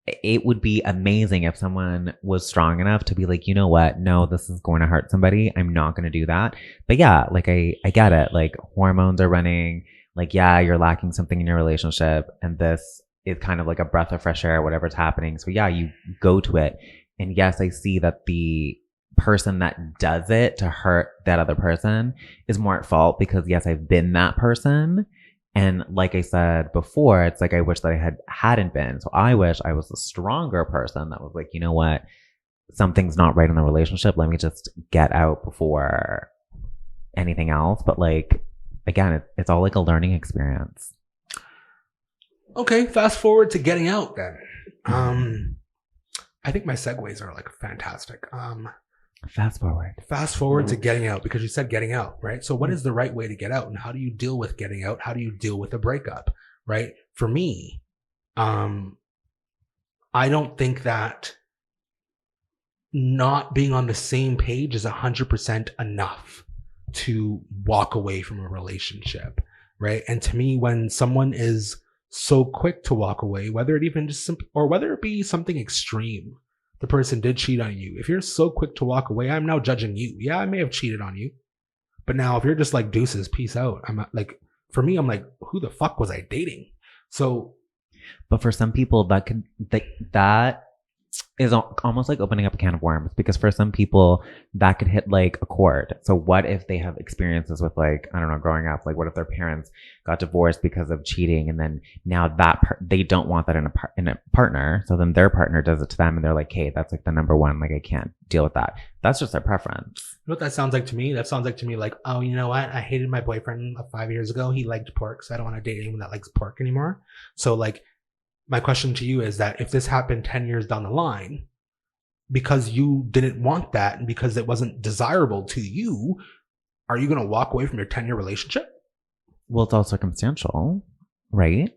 it would be amazing if someone was strong enough to be like, you know what? No, this is going to hurt somebody. I'm not going to do that. But yeah, like I get it. Like, hormones are running. Like, yeah, you're lacking something in your relationship. And this is kind of like a breath of fresh air, whatever's happening. So yeah, you go to it. And yes, I see that the person that does it to hurt that other person is more at fault because yes, I've been that person. And like I said before, it's like I wish that I hadn't been. So I wish I was a stronger person that was like, you know what? Something's not right in the relationship. Let me just get out before anything else. But like, again, it's all like a learning experience. Okay, fast forward to getting out then. I think my segues are like fantastic. Fast forward to getting out, because you said getting out, right? So what is the right way to get out, and how do you deal with getting out? How do you deal with a breakup, right? For me, I don't think that not being on the same page is 100% enough to walk away from a relationship, right? And to me, when someone is so quick to walk away, whether it be something extreme, the person did cheat on you. If you're so quick to walk away, I'm now judging you. Yeah, I may have cheated on you, but now if you're just like, deuces, peace out, I'm like, for me, I'm like, who the fuck was I dating? So, but for some people, that is almost like opening up a can of worms, because for some people that could hit like a chord. So what if they have experiences with, like, I don't know, growing up, like what if their parents got divorced because of cheating, and then now they don't want that in a partner, so then their partner does it to them, and they're like, hey, that's like the number one, like I can't deal with that. That's just their preference. You know what that sounds like to me? That sounds like to me like, oh, you know what? I hated my boyfriend 5 years ago. He liked pork, so I don't want to date anyone that likes pork anymore. So like, my question to you is that if this happened 10 years down the line, because you didn't want that and because it wasn't desirable to you, are you going to walk away from your 10-year relationship? Well, it's all circumstantial, right?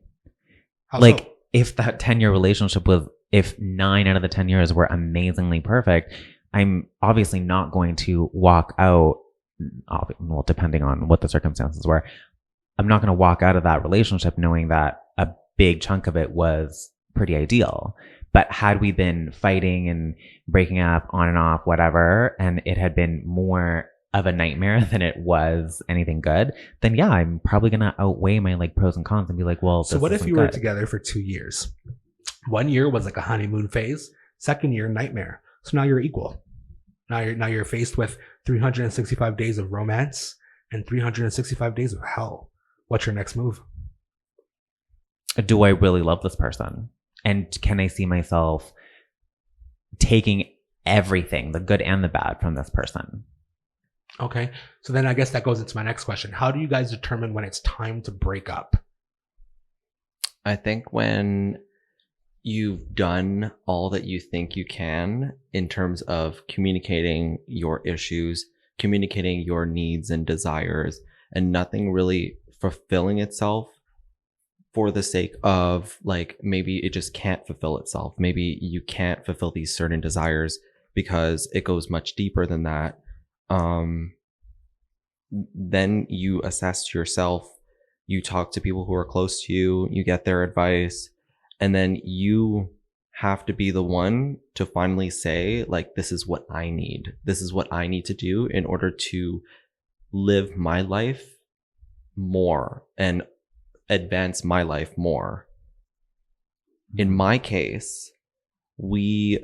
How like, so? If that 10-year relationship if 9 out of the 10 years were amazingly perfect, I'm obviously not going to walk out, well, depending on what the circumstances were, I'm not going to walk out of that relationship knowing that a big chunk of it was pretty ideal. But had we been fighting and breaking up on and off, whatever, and it had been more of a nightmare than it was anything good, then yeah, I'm probably going to outweigh my like pros and cons and be like, well, so what if you were together for 2 years? 1 year was like a honeymoon phase. 2nd year, nightmare. So now you're equal. Now you're faced with 365 days of romance and 365 days of hell. What's your next move? Do I really love this person? And can I see myself taking everything, the good and the bad, from this person? Okay. So then I guess that goes into my next question. How do you guys determine when it's time to break up? I think when you've done all that you think you can in terms of communicating your issues, communicating your needs and desires, and nothing really fulfilling itself for the sake of, like, maybe it just can't fulfill itself. Maybe you can't fulfill these certain desires because it goes much deeper than that. Then you assess yourself, you talk to people who are close to you, you get their advice, and then you have to be the one to finally say, like, this is what I need. This is what I need to do in order to live my life more and advance my life more. In my case, we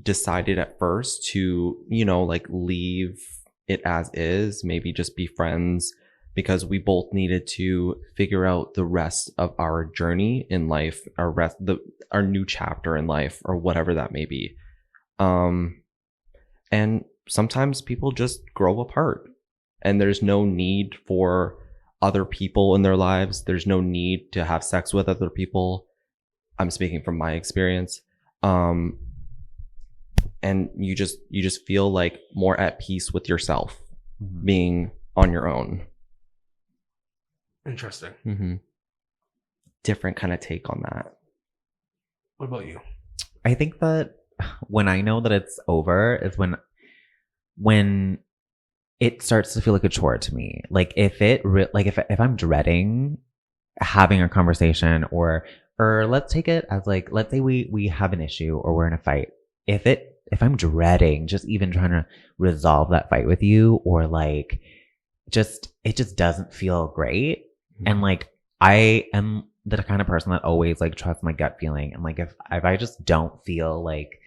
decided at first to, you know, like leave it as is, maybe just be friends, because we both needed to figure out the rest of our journey in life, our new chapter in life, or whatever that may be. And sometimes people just grow apart, and there's no need for other people in their lives. There's no need to have sex with other people. I'm speaking from my experience. And you just feel like more at peace with yourself being on your own. Interesting. Mm-hmm. Different kind of take on that. What about you? I think that when I know that it's over is when it starts to feel like a chore to me. Like if if I'm dreading having a conversation, or let's take it as like, let's say we have an issue or we're in a fight. If I'm dreading just even trying to resolve that fight with you, or like it just doesn't feel great. And like I am the kind of person that always like trusts my gut feeling. And like if I just don't feel like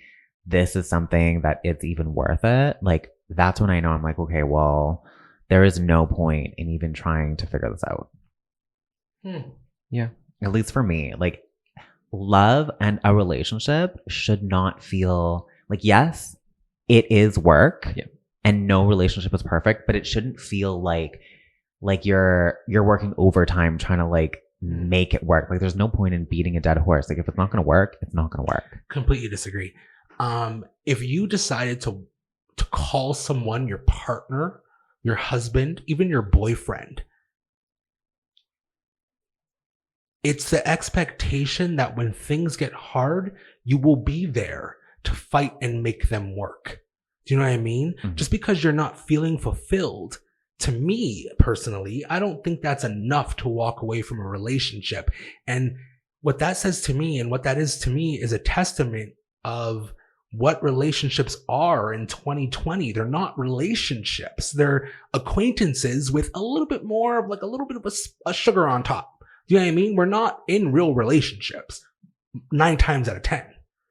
this is something that it's even worth it, like that's when I know I'm like, okay, well, there is no point in even trying to figure this out. Yeah. At least for me, like love and a relationship should not feel like, yes, it is work. Yeah. And no relationship is perfect, but it shouldn't feel like you're working overtime trying to like make it work. Like there's no point in beating a dead horse. Like if it's not going to work, it's not going to work. Completely disagree. If you decided to call someone your partner, your husband, even your boyfriend, it's the expectation that when things get hard, you will be there to fight and make them work. Do you know what I mean? Mm-hmm. Just because you're not feeling fulfilled, to me personally, I don't think that's enough to walk away from a relationship. And what that says to me, and what that is to me, is a testament of what relationships are in 2020. They're not relationships. They're acquaintances with a little bit more of like a little bit of a sugar on top. Do you know what I mean? We're not in real relationships 9 times out of 10.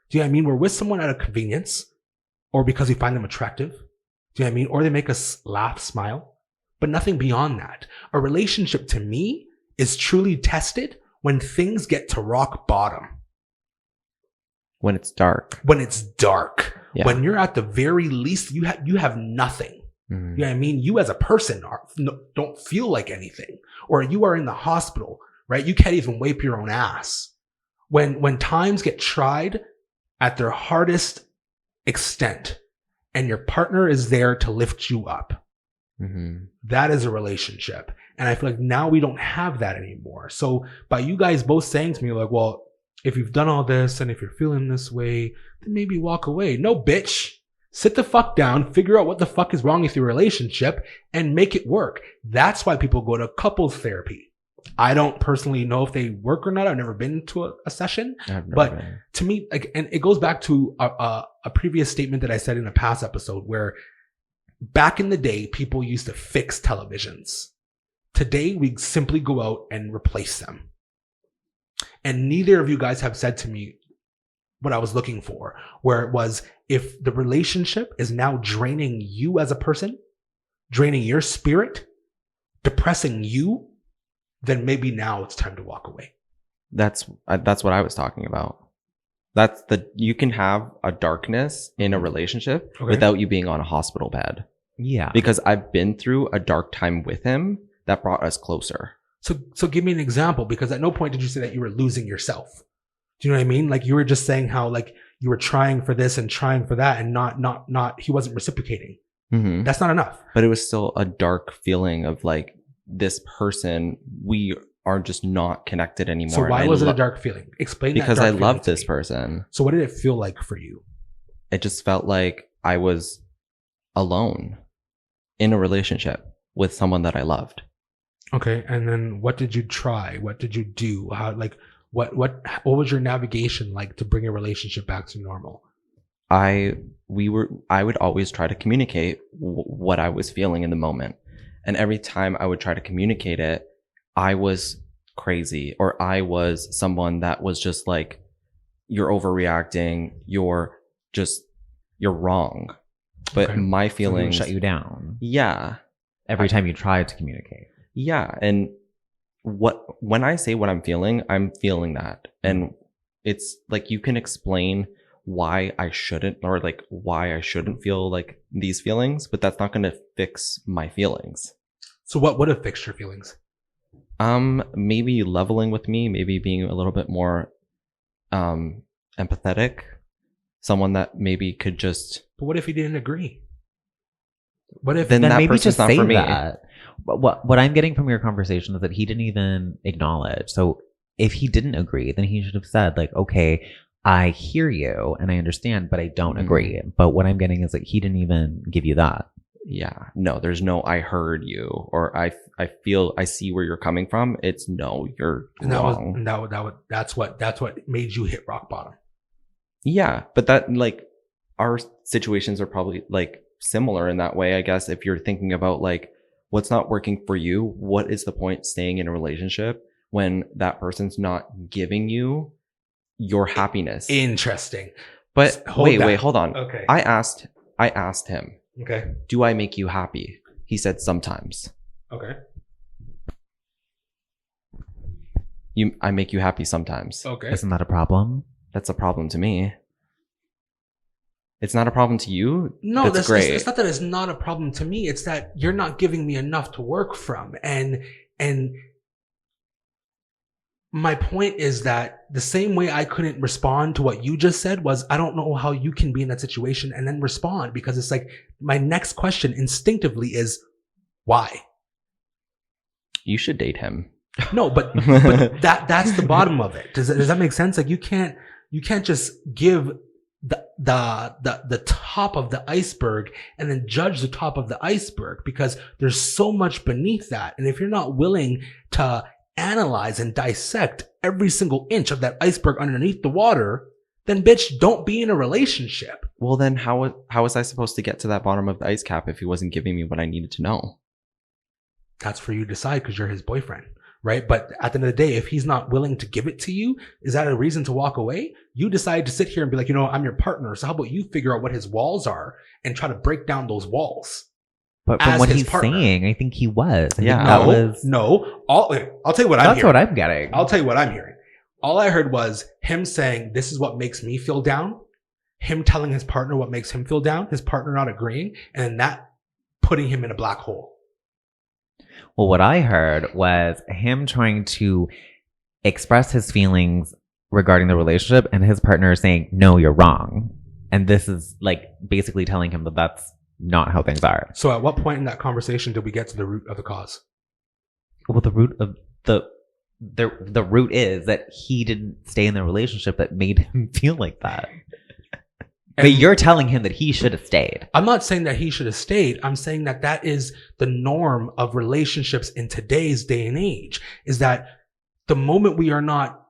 Do you know what I mean? We're with someone out of convenience, or because we find them attractive. Do you know what I mean? Or they make us laugh, smile, but nothing beyond that. A relationship to me is truly tested when things get to rock bottom. When it's dark. When it's dark. Yeah. When you're at the very least, you have nothing. Mm-hmm. You know what I mean? You as a person don't feel like anything. Or you are in the hospital, right? You can't even wipe your own ass. When times get tried at their hardest extent, and your partner is there to lift you up, that is a relationship. And I feel like now we don't have that anymore. So by you guys both saying to me like, well, if you've done all this and if you're feeling this way, then maybe walk away. No, bitch. Sit the fuck down, figure out what the fuck is wrong with your relationship, and make it work. That's why people go to couples therapy. I don't personally know if they work or not. I've never been to a session, but to me, like, and it goes back to a previous statement that I said in a past episode, where back in the day, people used to fix televisions. Today, we simply go out and replace them. And neither of you guys have said to me what I was looking for, where it was, if the relationship is now draining you as a person, draining your spirit, depressing you, then maybe now it's time to walk away. That's what I was talking about. You can have a darkness in a relationship without you being on a hospital bed. Yeah. Because I've been through a dark time with him that brought us closer. So give me an example, because at no point did you say that you were losing yourself. Do you know what I mean? Like you were just saying how like you were trying for this and trying for that, and not he wasn't reciprocating. Mm-hmm. That's not enough. But it was still a dark feeling of like, this person, we are just not connected anymore. So why was it a dark feeling? Explain that. Because I loved loved this person. So what did it feel like for you? It just felt like I was alone in a relationship with someone that I loved. Okay. And then what did you try? What did you do? How, like, What was your navigation like to bring a relationship back to normal? I would always try to communicate what I was feeling in the moment. And every time I would try to communicate it, I was crazy, or I was someone that was just like, you're overreacting, you're wrong. But Okay. my So he would feelings, shut you down yeah, every time you tried to communicate. yeah. And when I say what I'm feeling that. And it's like, you can explain why I shouldn't, or like why I shouldn't feel like these feelings, but that's not going to fix my feelings. So what would have fixed your feelings? Maybe leveling with me, maybe being a little bit more empathetic, someone that maybe could just, But what if he didn't agree? What if then that maybe person's just not say for me. that. But what I'm getting from your conversation is that he didn't even acknowledge. So if he didn't agree, then he should have said like, okay, I hear you and I understand, but I don't Mhm. agree. But what I'm getting is that he didn't even give you that. Yeah, no, there's no I heard you, or I feel, I see where you're coming from. It's no, you're and wrong. that's what made you hit rock bottom. Yeah, but that, like, our situations are probably like similar in that way, I guess. If you're thinking about like what's not working for you, what is the point staying in a relationship when that person's not giving you your happiness? Interesting. But Hold that. wait, hold on. Okay. I asked him, Okay. do I make you happy? He said sometimes. Okay. I make you happy sometimes. Okay. Isn't that a problem? That's a problem to me. It's not a problem to you? No, that's great. It's not that it's not a problem to me. It's that you're not giving me enough to work from. And my point is that the same way I couldn't respond to what you just said was, I don't know how you can be in that situation and then respond, because it's like my next question instinctively is why? You should date him. No, but that's the bottom of it. Does that make sense? Like you can't just give the top of the iceberg and then judge the top of the iceberg, because there's so much beneath that. And if you're not willing to analyze and dissect every single inch of that iceberg underneath the water, then bitch, don't be in a relationship. Well, then how was I supposed to get to that bottom of the ice cap if he wasn't giving me what I needed to know? That's for you to decide, because you're his boyfriend, right? But at the end of the day, if he's not willing to give it to you, is that a reason to walk away? You decide to sit here and be like, I'm your partner, so how about you figure out what his walls are and try to break down those walls? But from As what his he's partner. saying, I think he was. I think Yeah. that was. I'll tell you what I'm That's hearing. what I'm getting. I'll tell you what I'm hearing. All I heard was him saying, this is what makes me feel down. Him telling his partner what makes him feel down, his partner not agreeing, and that putting him in a black hole. Well, what I heard was him trying to express his feelings regarding the relationship and his partner saying, no, you're wrong. And this is like basically telling him that that's not how things are. So at what point in that conversation did we get to the root of the cause? Well, the root of the root is that he didn't stay in the relationship that made him feel like that. But you're telling him that he should have stayed. I'm not saying that he should have stayed. I'm saying that that is the norm of relationships in today's day and age, is that the moment we are not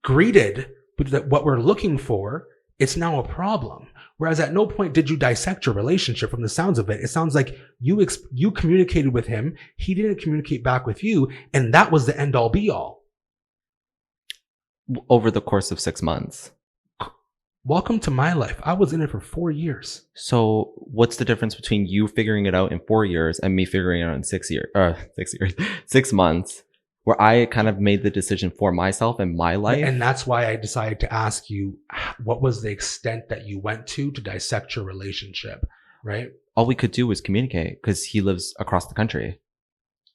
greeted with what we're looking for, it's now a problem. Whereas at no point did you dissect your relationship. From the sounds of it, it sounds like you communicated with him, he didn't communicate back with you, and that was the end all be all. Over the course of 6 months. Welcome to my life. I was in it for 4 years. So what's the difference between you figuring it out in 4 years and me figuring it out in 6 years, 6 months, where I kind of made the decision for myself and my life? And that's why I decided to ask you, what was the extent that you went to dissect your relationship, right? All we could do was communicate, because he lives across the country.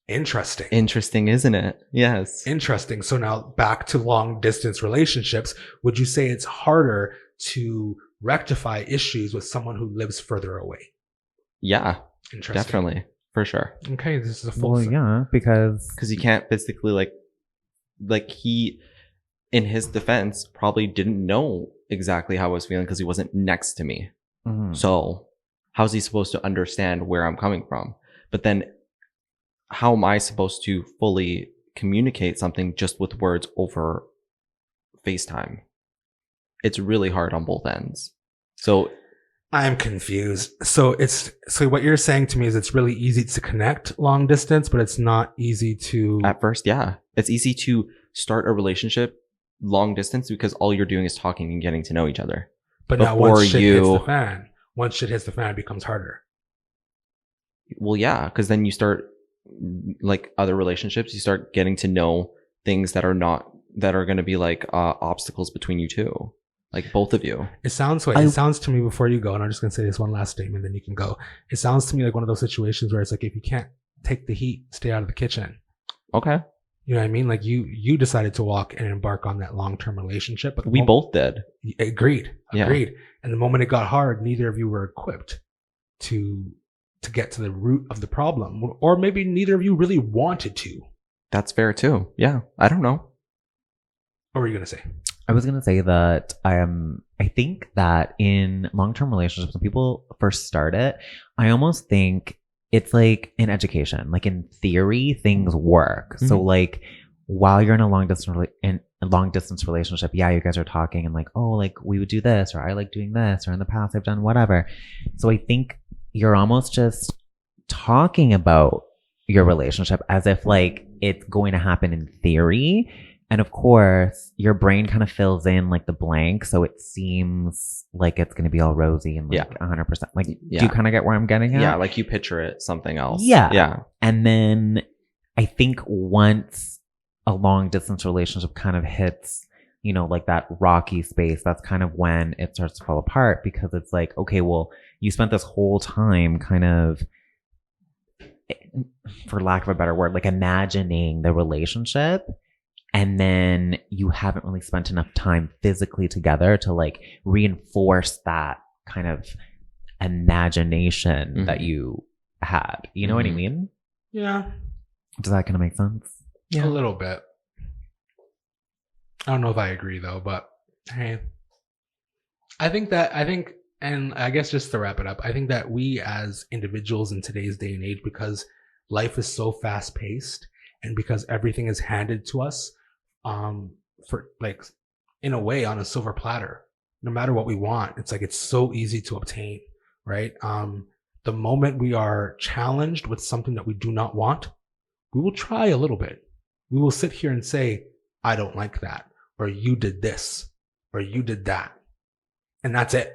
Interesting. Interesting, isn't it? Yes. Interesting. So now back to long distance relationships. Would you say it's harder to rectify issues with someone who lives further away? Yeah, Interesting. definitely. For sure. Okay, this is a full. Well, yeah, because Because you can't physically like he, in his defense, probably didn't know exactly how I was feeling because he wasn't next to me. Mhm. So how's he supposed to understand where I'm coming from? But then how am I supposed to fully communicate something just with words over FaceTime. It's really hard on both ends. So I'm confused. So what you're saying to me is it's really easy to connect long distance, but it's not easy to. at first, yeah, it's easy to start a relationship long distance because all you're doing is talking and getting to know each other. But now before once shit hits you- the fan, it becomes harder. Well, yeah, because then you start, like other relationships, you start getting to know things that are going to be like obstacles between you two, like both of you. It sounds to me, before you go, and I'm just gonna say this one last statement, then you can go. It sounds to me like one of those situations where it's like, if you can't take the heat, stay out of the kitchen. Okay, You know what I mean? Like you decided to walk and embark on that long-term relationship, but we both did. agreed. Yeah. And the moment it got hard, neither of you were equipped to get to the root of the problem, or maybe neither of you really wanted to. That's fair too. Yeah, I don't know. What were you gonna say? I was gonna say that I think that in long-term relationships, when people first start it, I almost think it's like in education. Like in theory, things work. So Mhm. like while you're in a long distance relationship, yeah, you guys are talking and like, oh, like we would do this, or I like doing this, or in the past I've done whatever. So I think you're almost just talking about your relationship as if like it's going to happen in theory. And of course, your brain kind of fills in like the blank, so it seems like it's going to be all rosy and like Yeah. 100%. Like, do Yeah. you kind of get where I'm getting at? Yeah, like you picture it something else. Yeah. Yeah. And then I think once a long distance relationship kind of hits, you know, like that rocky space, that's kind of when it starts to fall apart, because it's like, okay, well, you spent this whole time kind of, for lack of a better word, like imagining the relationship. And then you haven't really spent enough time physically together to like reinforce that kind of imagination that you had. You know what I Mhm. mean? Yeah, Does that kind of make sense? a little bit. I don't know if I agree though, but hey, and I guess just to wrap it up, I think that we as individuals in today's day and age, because life is so fast paced and because everything is handed to us, for like, in a way, on a silver platter, no matter what we want, it's like, it's so easy to obtain, right? The moment we are challenged with something that we do not want, we will try a little bit. We will sit here and say, I don't like that, or you did this, or you did that. And that's it.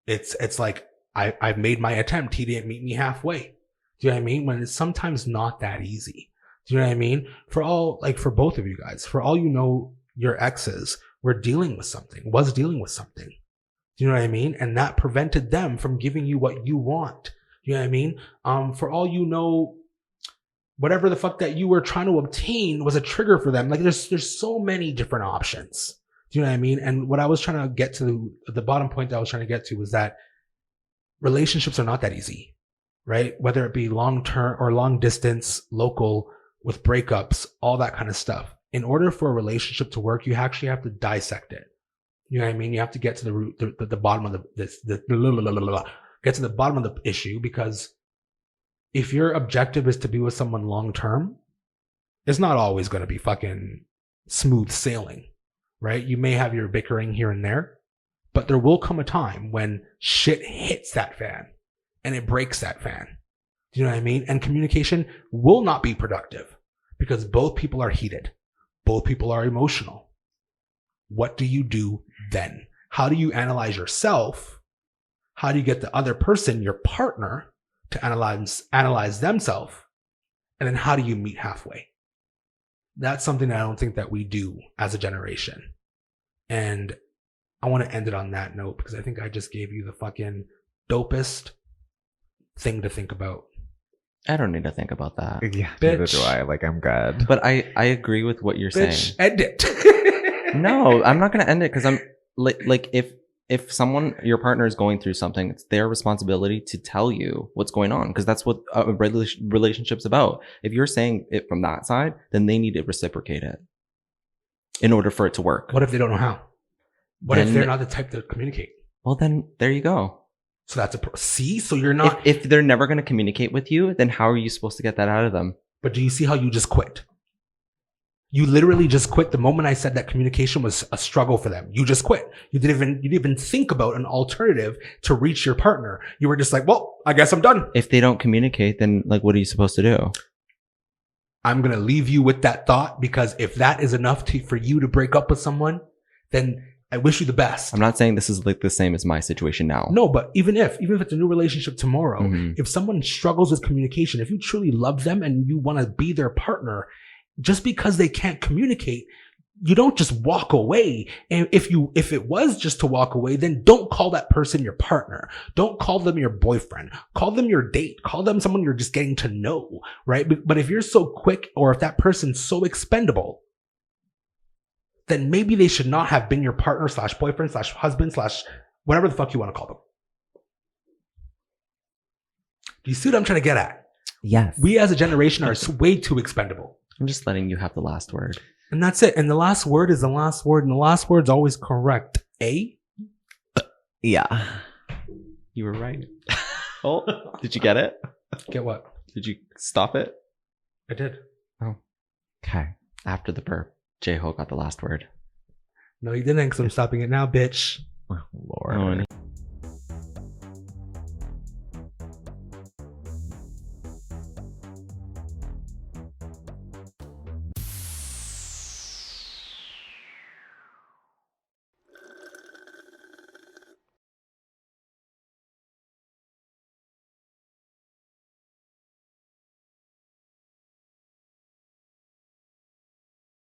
It's like, I've made my attempt. He didn't meet me halfway. Do you know what I mean? When it's sometimes not that easy. Do you know what I mean? For both of you guys, for all you know, your exes was dealing with something. Do you know what I mean? And that prevented them from giving you what you want. Do you know what I mean? For all you know, whatever the fuck that you were trying to obtain was a trigger for them. Like there's so many different options. Do you know what I mean? And what I was trying to get to, the bottom point that I was trying to get to, was that relationships are not that easy, right? Whether it be long term or long distance, local, with breakups, all that kind of stuff. In order for a relationship to work, you actually have to dissect it. You know what I mean? You have to get to the root, the bottom of get to the bottom of the issue, because if your objective is to be with someone long term, it's not always going to be fucking smooth sailing, right? You may have your bickering here and there, but there will come a time when shit hits that fan and it breaks that fan. Do you know what I mean? And communication will not be productive because both people are heated. Both people are emotional. What do you do then? How do you analyze yourself? How do you get the other person, your partner, to analyze themselves? And then how do you meet halfway? That's something that I don't think that we do as a generation. And I want to end it on that note, because I think I just gave you the fucking dopest thing to think about. I don't need to think about that. Yeah, Bitch. neither do I. Like, I'm good. But I agree with what you're Bitch, saying. end it. No, I'm not going to end it, because I'm like if someone, your partner, is going through something, it's their responsibility to tell you what's going on, because that's what a relationship's about. If you're saying it from that side, then they need to reciprocate it in order for it to work. What if they don't know how? What if Then- they're not the type to communicate? Well, then there you go. So that's see? So you're not, If they're never going to communicate with you, then how are you supposed to get that out of them? but do you see how you just quit? You literally just quit the moment I said that communication was a struggle for them. You just quit. You didn't even think about an alternative to reach your partner. You were just like, well, I guess I'm done. If they don't communicate, then like, what are you supposed to do? I'm going to leave you with that thought, because if that is enough for you to break up with someone, then I wish you the best. I'm not saying this is like the same as my situation now. No, but even if it's a new relationship tomorrow, Mhm. if someone struggles with communication, if you truly love them and you want to be their partner, just because they can't communicate, you don't just walk away. And if it was just to walk away, then don't call that person your partner. Don't call them your boyfriend. Call them your date. Call them someone you're just getting to know, right? But if you're so quick, or if that person's so expendable, then maybe they should not have been your partner / boyfriend / husband / whatever the fuck you want to call them. Do you see what I'm trying to get at? Yes. We as a generation are way too expendable. I'm just letting you have the last word. And that's it. And the last word is the last word. And the last word's always correct. Yeah. You were right. Oh, did you get it? Get what? Did you stop it? I did. Okay. After the burp, J-Ho got the last word. No, you didn't, because I'm stopping it now, bitch. Oh, Lord. Oh, and